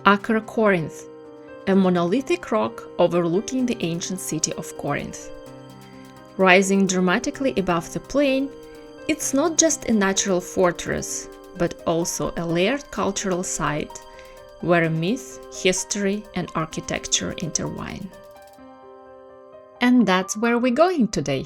Acrocorinth, a monolithic rock overlooking the ancient city of Corinth. Rising dramatically above the plain, it's not just a natural fortress, but also a layered cultural site where myth, history, and architecture intertwine. And that's where we're going today.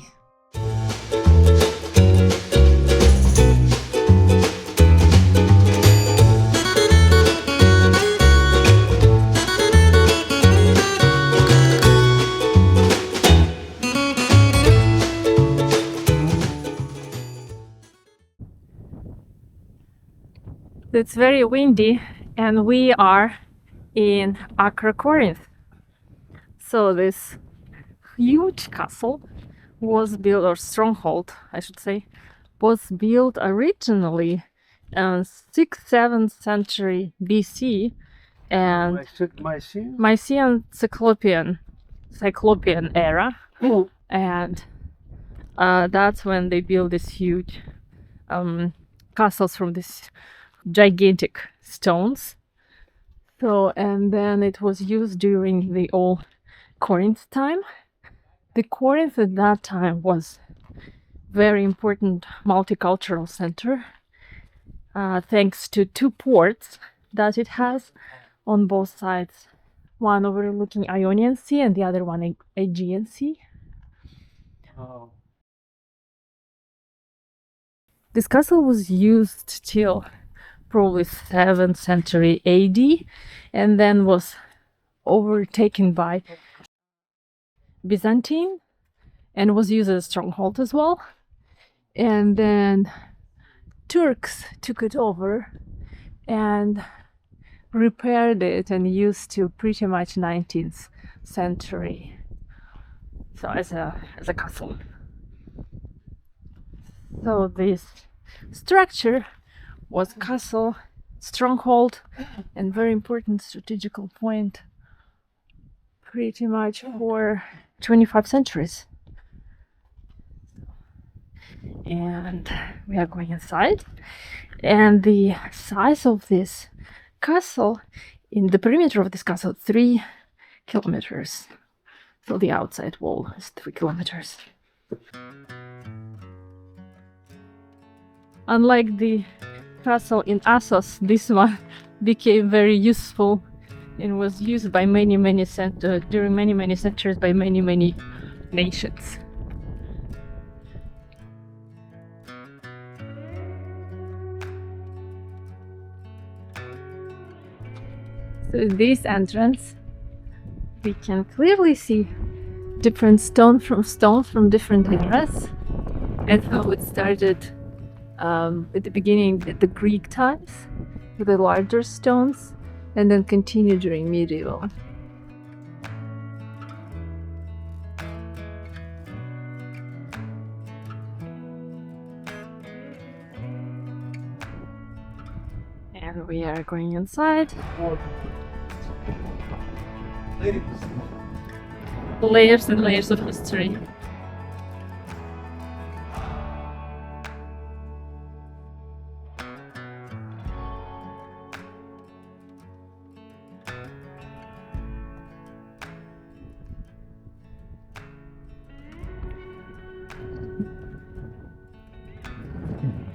It's very windy and we are in Acrocorinth. So this huge castle was built, or stronghold I should say, was built originally in 6th, 7th century BC and Mycenaean Cyclopean era. And that's when they built this huge castles from these gigantic stones. So, and then it was used during the old Corinth time. The Corinth at that time was very important multicultural center, thanks to two ports that it has on both sides, one overlooking Ionian Sea and the other one Aegean Sea. Oh. This castle was used till probably 7th century AD, and then was overtaken by Byzantine and was used as a stronghold as well. And then Turks took it over and repaired it and used till pretty much 19th century. So as a castle. So this structure was castle, stronghold, and very important strategical point pretty much for 25 centuries. And we are going inside, and the size of this castle, in the perimeter of this castle, 3 kilometers. So the outside wall is 3 kilometers. Unlike the castle in Assos, this one became very useful and was used by during many centuries by many nations. So this entrance, we can clearly see different stone from different eras, and how it started at the beginning, at the Greek times, with the larger stones, and then continued during medieval. And we are going inside. Layers and layers of history.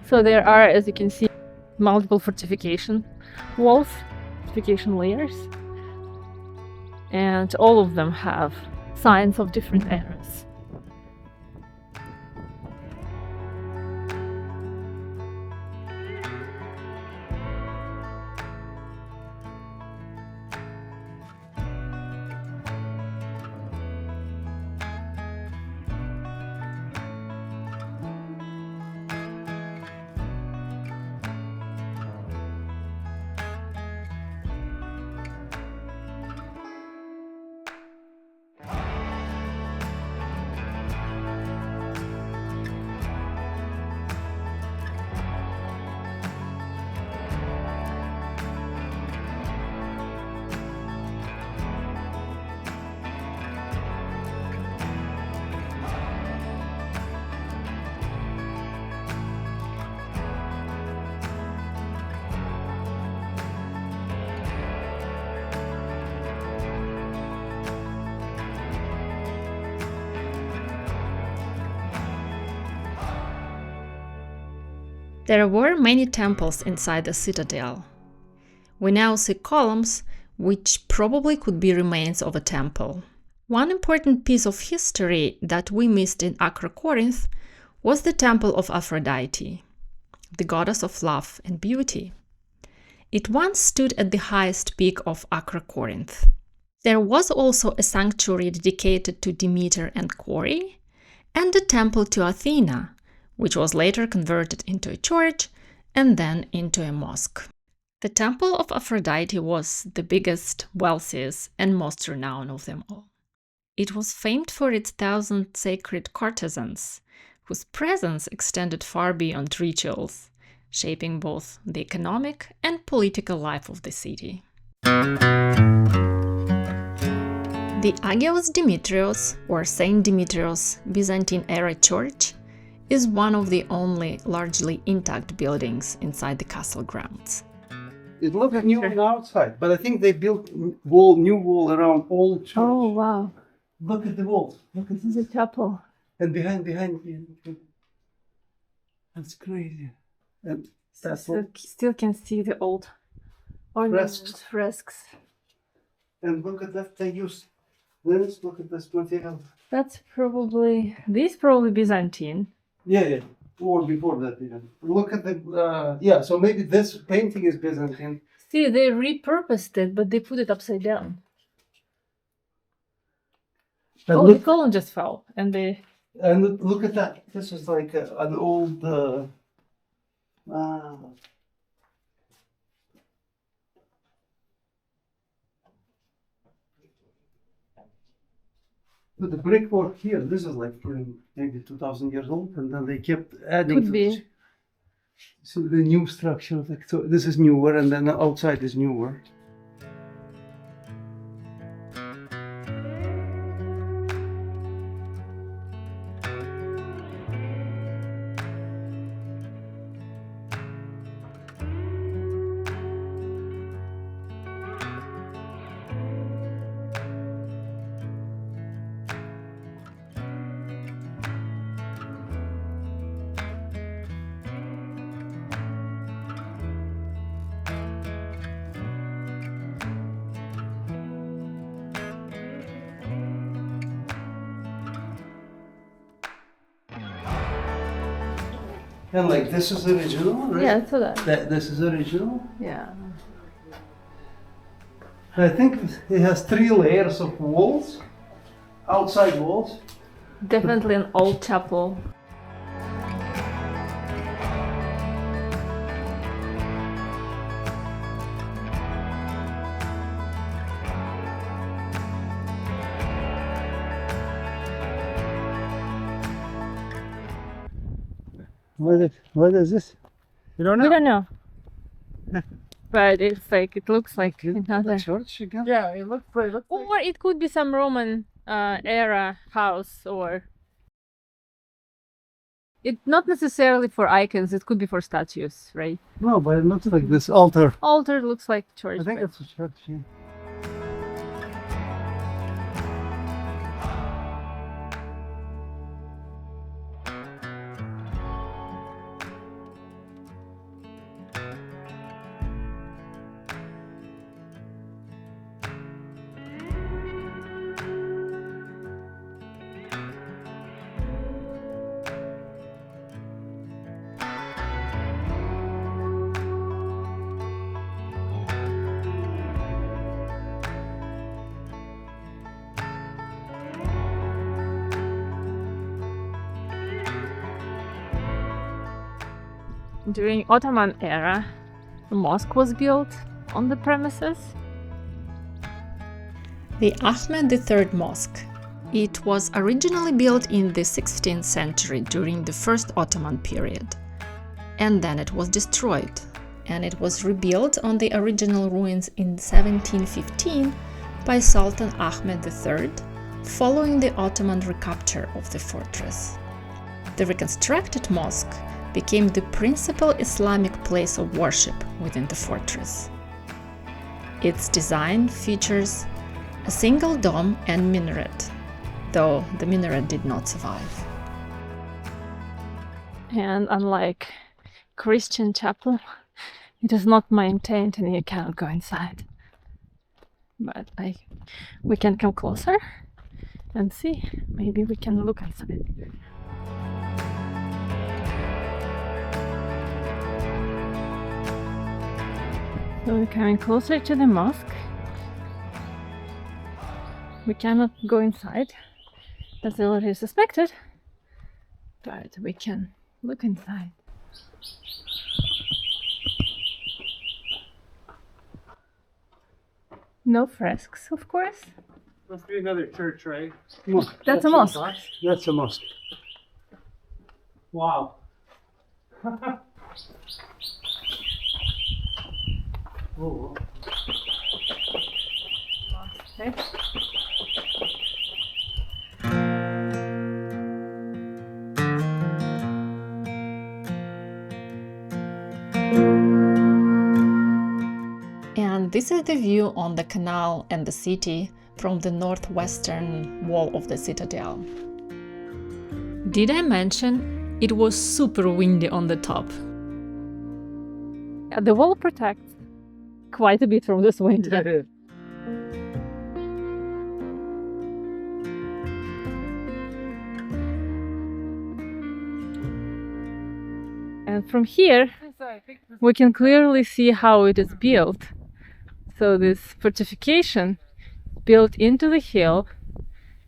So there are, as you can see, multiple fortification walls, fortification layers, and all of them have signs of different eras. There were many temples inside the citadel. We now see columns, which probably could be remains of a temple. One important piece of history that we missed in Acrocorinth was the temple of Aphrodite, the goddess of love and beauty. It once stood at the highest peak of Acrocorinth. There was also a sanctuary dedicated to Demeter and Kore, and a temple to Athena, which was later converted into a church and then into a mosque. The temple of Aphrodite was the biggest, wealthiest, and most renowned of them all. It was famed for its 1,000 sacred courtesans, whose presence extended far beyond rituals, shaping both the economic and political life of the city. The Agios Dimitrios, or Saint Dimitrios, Byzantine-era church, is one of the only largely intact buildings inside the castle grounds. It looks new on the outside, but I think they built new wall around all church. Oh, wow. Look at the walls. Look at This is a chapel. And behind. That's crazy. And that's So still can see the old ornaments, fresks. And look at that, they use lens. Look at this material. This probably Byzantine. Yeah. Or before that even. Look at the, so maybe this painting is Byzantine. See, they repurposed it, but they put it upside down. And the column just fell, and they... And look at that. This is like an old... But the brickwork here, this is like maybe 2,000 years old, and then they kept adding Could be. So the new structure, so this is newer, and then the outside is newer. And like this is original, right? Yeah, I saw that. This is original. Yeah. I think it has 3 layers of walls, outside walls. Definitely an old chapel. What is this? You don't know? We don't know. But it's like, it looks like another... church again? Yeah, it looks like... Or it could be some Roman era house, or... It's not necessarily for icons, it could be for statues, right? No, but it looks like this altar. Altar looks like church. I think but- it's a church, yeah. During Ottoman era, a mosque was built on the premises. The Ahmed III Mosque. It was originally built in the 16th century during the first Ottoman period, and then it was destroyed, and it was rebuilt on the original ruins in 1715 by Sultan Ahmed III, following the Ottoman recapture of the fortress. The reconstructed mosque became the principal Islamic place of worship within the fortress. Its design features a single dome and minaret, though the minaret did not survive. And unlike Christian chapel. It is not my intent, and you cannot go inside. But we can come closer and see. Maybe we can look inside. So we're coming closer to the mosque. We cannot go inside, as I already suspected, but we can look inside. No fresks, of course. Must be another church, right? That's a mosque. That's a mosque. Wow. Oh. Okay. And this is the view on the canal and the city from the northwestern wall of the citadel. Did I mention it was super windy on the top? The wall protects quite a bit from this wind. And from here, we can clearly see how it is built. So this fortification built into the hill,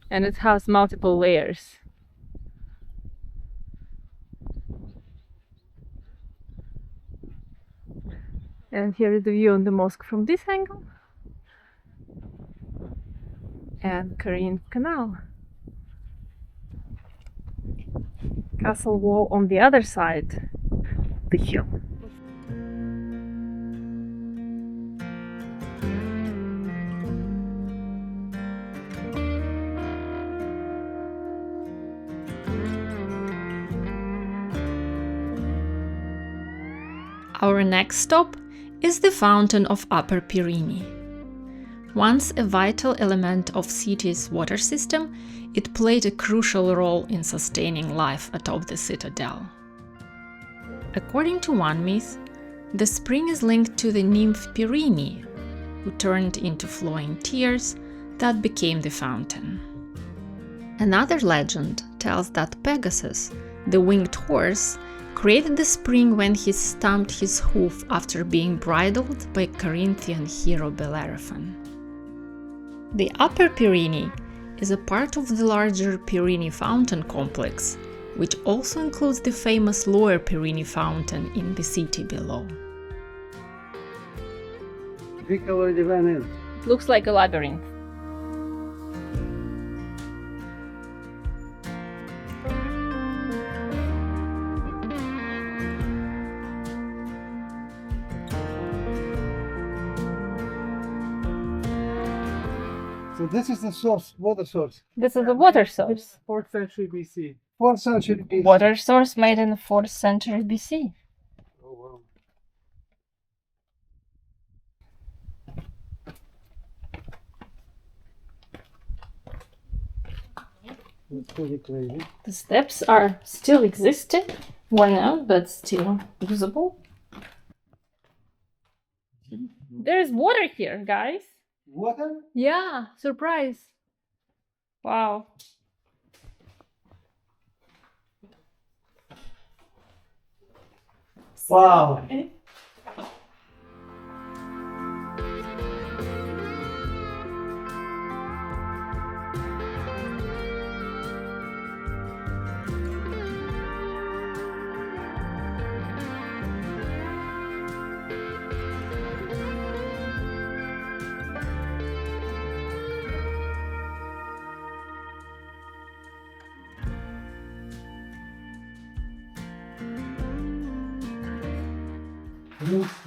and it has multiple layers. And here is the view on the mosque from this angle. And Corinth Canal. Castle wall on the other side of the hill. Our next stop is the fountain of Upper Pyrene. Once a vital element of city's water system, it played a crucial role in sustaining life atop the citadel. According to one myth, the spring is linked to the nymph Pyrene, who turned into flowing tears that became the fountain. Another legend tells that Pegasus, the winged horse, created the spring when he stamped his hoof after being bridled by Corinthian hero Bellerophon. The Upper Pyrene is a part of the larger Pyrene fountain complex, which also includes the famous Lower Pyrene fountain in the city below. Vic already ran in. It looks like a labyrinth. So this is the source, water source. This is the water source. 4th century BC. 4th century BC. Water source made in the 4th century BC. Oh wow. That's pretty crazy. The steps are still existing, worn out, but still usable. There's water here, guys. Water? Yeah, surprise. Wow. Wow.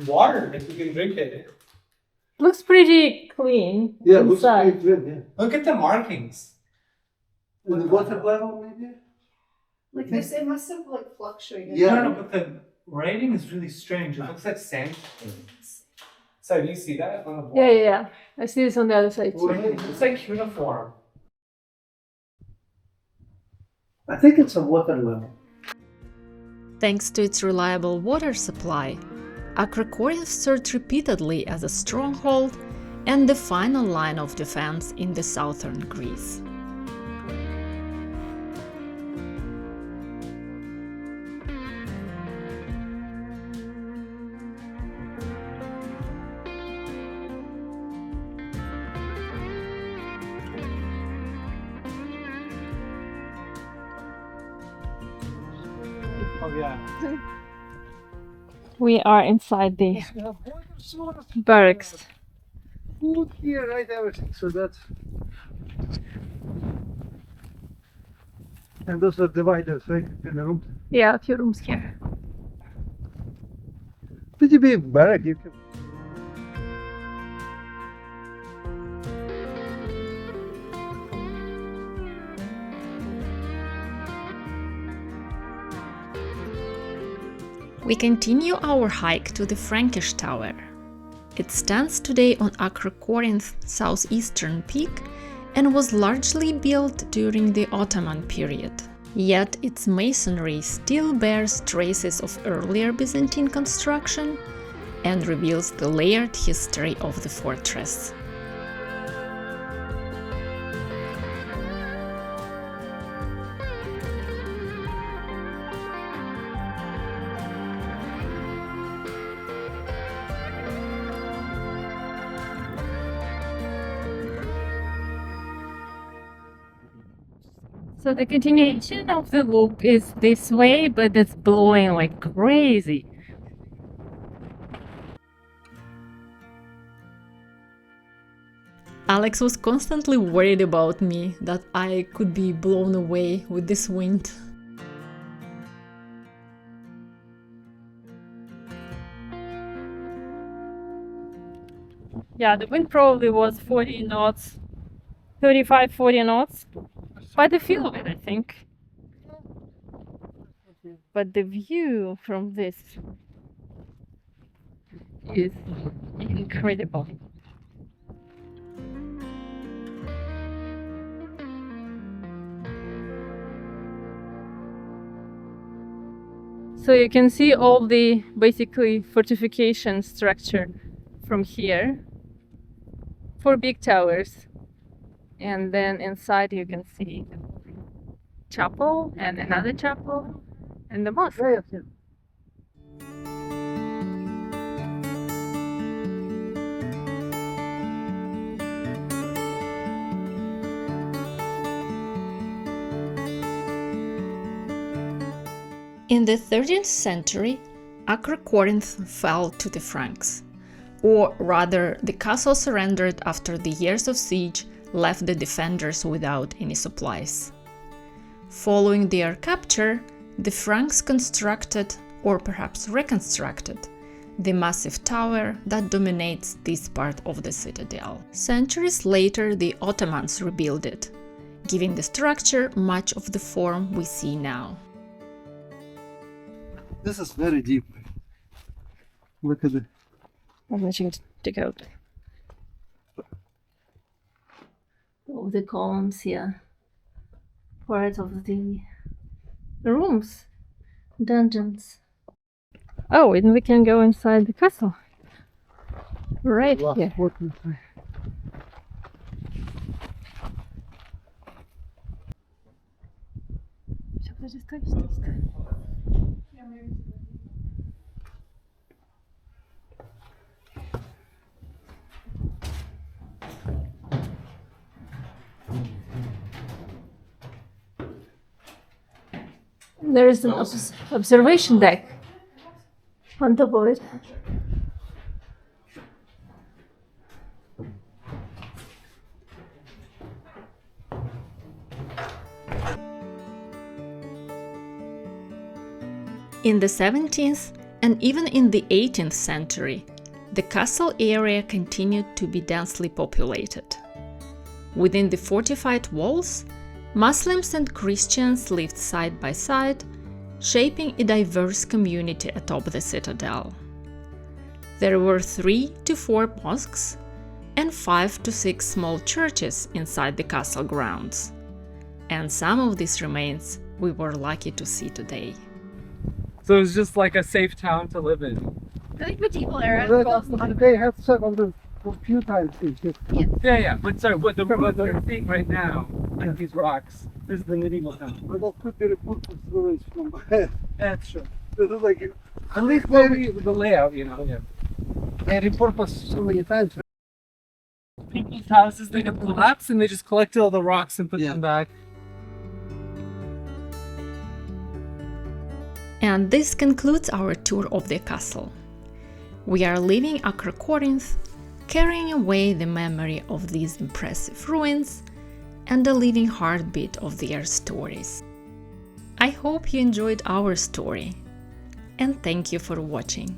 Water, if you can drink it. Looks pretty clean Yeah, looks inside. pretty good, yeah. Look at the markings. And the water level maybe? Like this, it must have like fluctuated. Yeah. No, but the writing is really strange. It looks like sand. So do you see that on the board? Yeah. I see this on the other side too. It's like uniform. I think it's a water level. Thanks to its reliable water supply, Acrocorinth served repeatedly as a stronghold and the final line of defense in the southern Greece. Oh yeah. We are inside the barracks. Food here, right? Everything. So that's. And those are dividers, right? In the room. Yeah, a few rooms here. Pretty big barrack. You can. We continue our hike to the Frankish Tower. It stands today on Acrocorinth's southeastern peak and was largely built during the Ottoman period. Yet its masonry still bears traces of earlier Byzantine construction and reveals the layered history of the fortress. So the continuation of the loop is this way, but it's blowing like crazy. Alex was constantly worried about me, that I could be blown away with this wind. Yeah, the wind probably was 40 knots, 35, 40 knots. By the feel of it, I think. But the view from this is incredible. So you can see all the basically fortification structure from here. 4 big towers. And then inside you can see chapel and another chapel and the mosque. In the 13th century, Acrocorinth fell to the Franks. Or rather, the castle surrendered after the years of siege left the defenders without any supplies. Following their capture, the Franks constructed, or perhaps reconstructed, the massive tower that dominates this part of the citadel. Centuries later, the Ottomans rebuilt it, giving the structure much of the form we see now. This is very deep. Look at it. I'm going to take out all the columns here. Part of the rooms, dungeons. Oh, and we can go inside the castle. Right Last here. fortress. There is an observation deck on top of it. In the 17th and even in the 18th century, the castle area continued to be densely populated. Within the fortified walls, Muslims and Christians lived side by side, shaping a diverse community atop the citadel. There were 3 to 4 mosques and 5 to 6 small churches inside the castle grounds. And some of these remains we were lucky to see today. So it was just like a safe town to live in. I think medieval era. They have settled a few times. Yeah. But sorry, what they're seeing right now, like these rocks, this is the medieval town. But that could be repurposed storage from That's true. this is like At least maybe the layout, you know. Yeah. they repurposed so many times. People's houses, they have collapsed and they just collected all the rocks and put them back. And this concludes our tour of the castle. We are leaving Acrocorinth, carrying away the memory of these impressive ruins and the living heartbeat of their stories. I hope you enjoyed our story, and thank you for watching.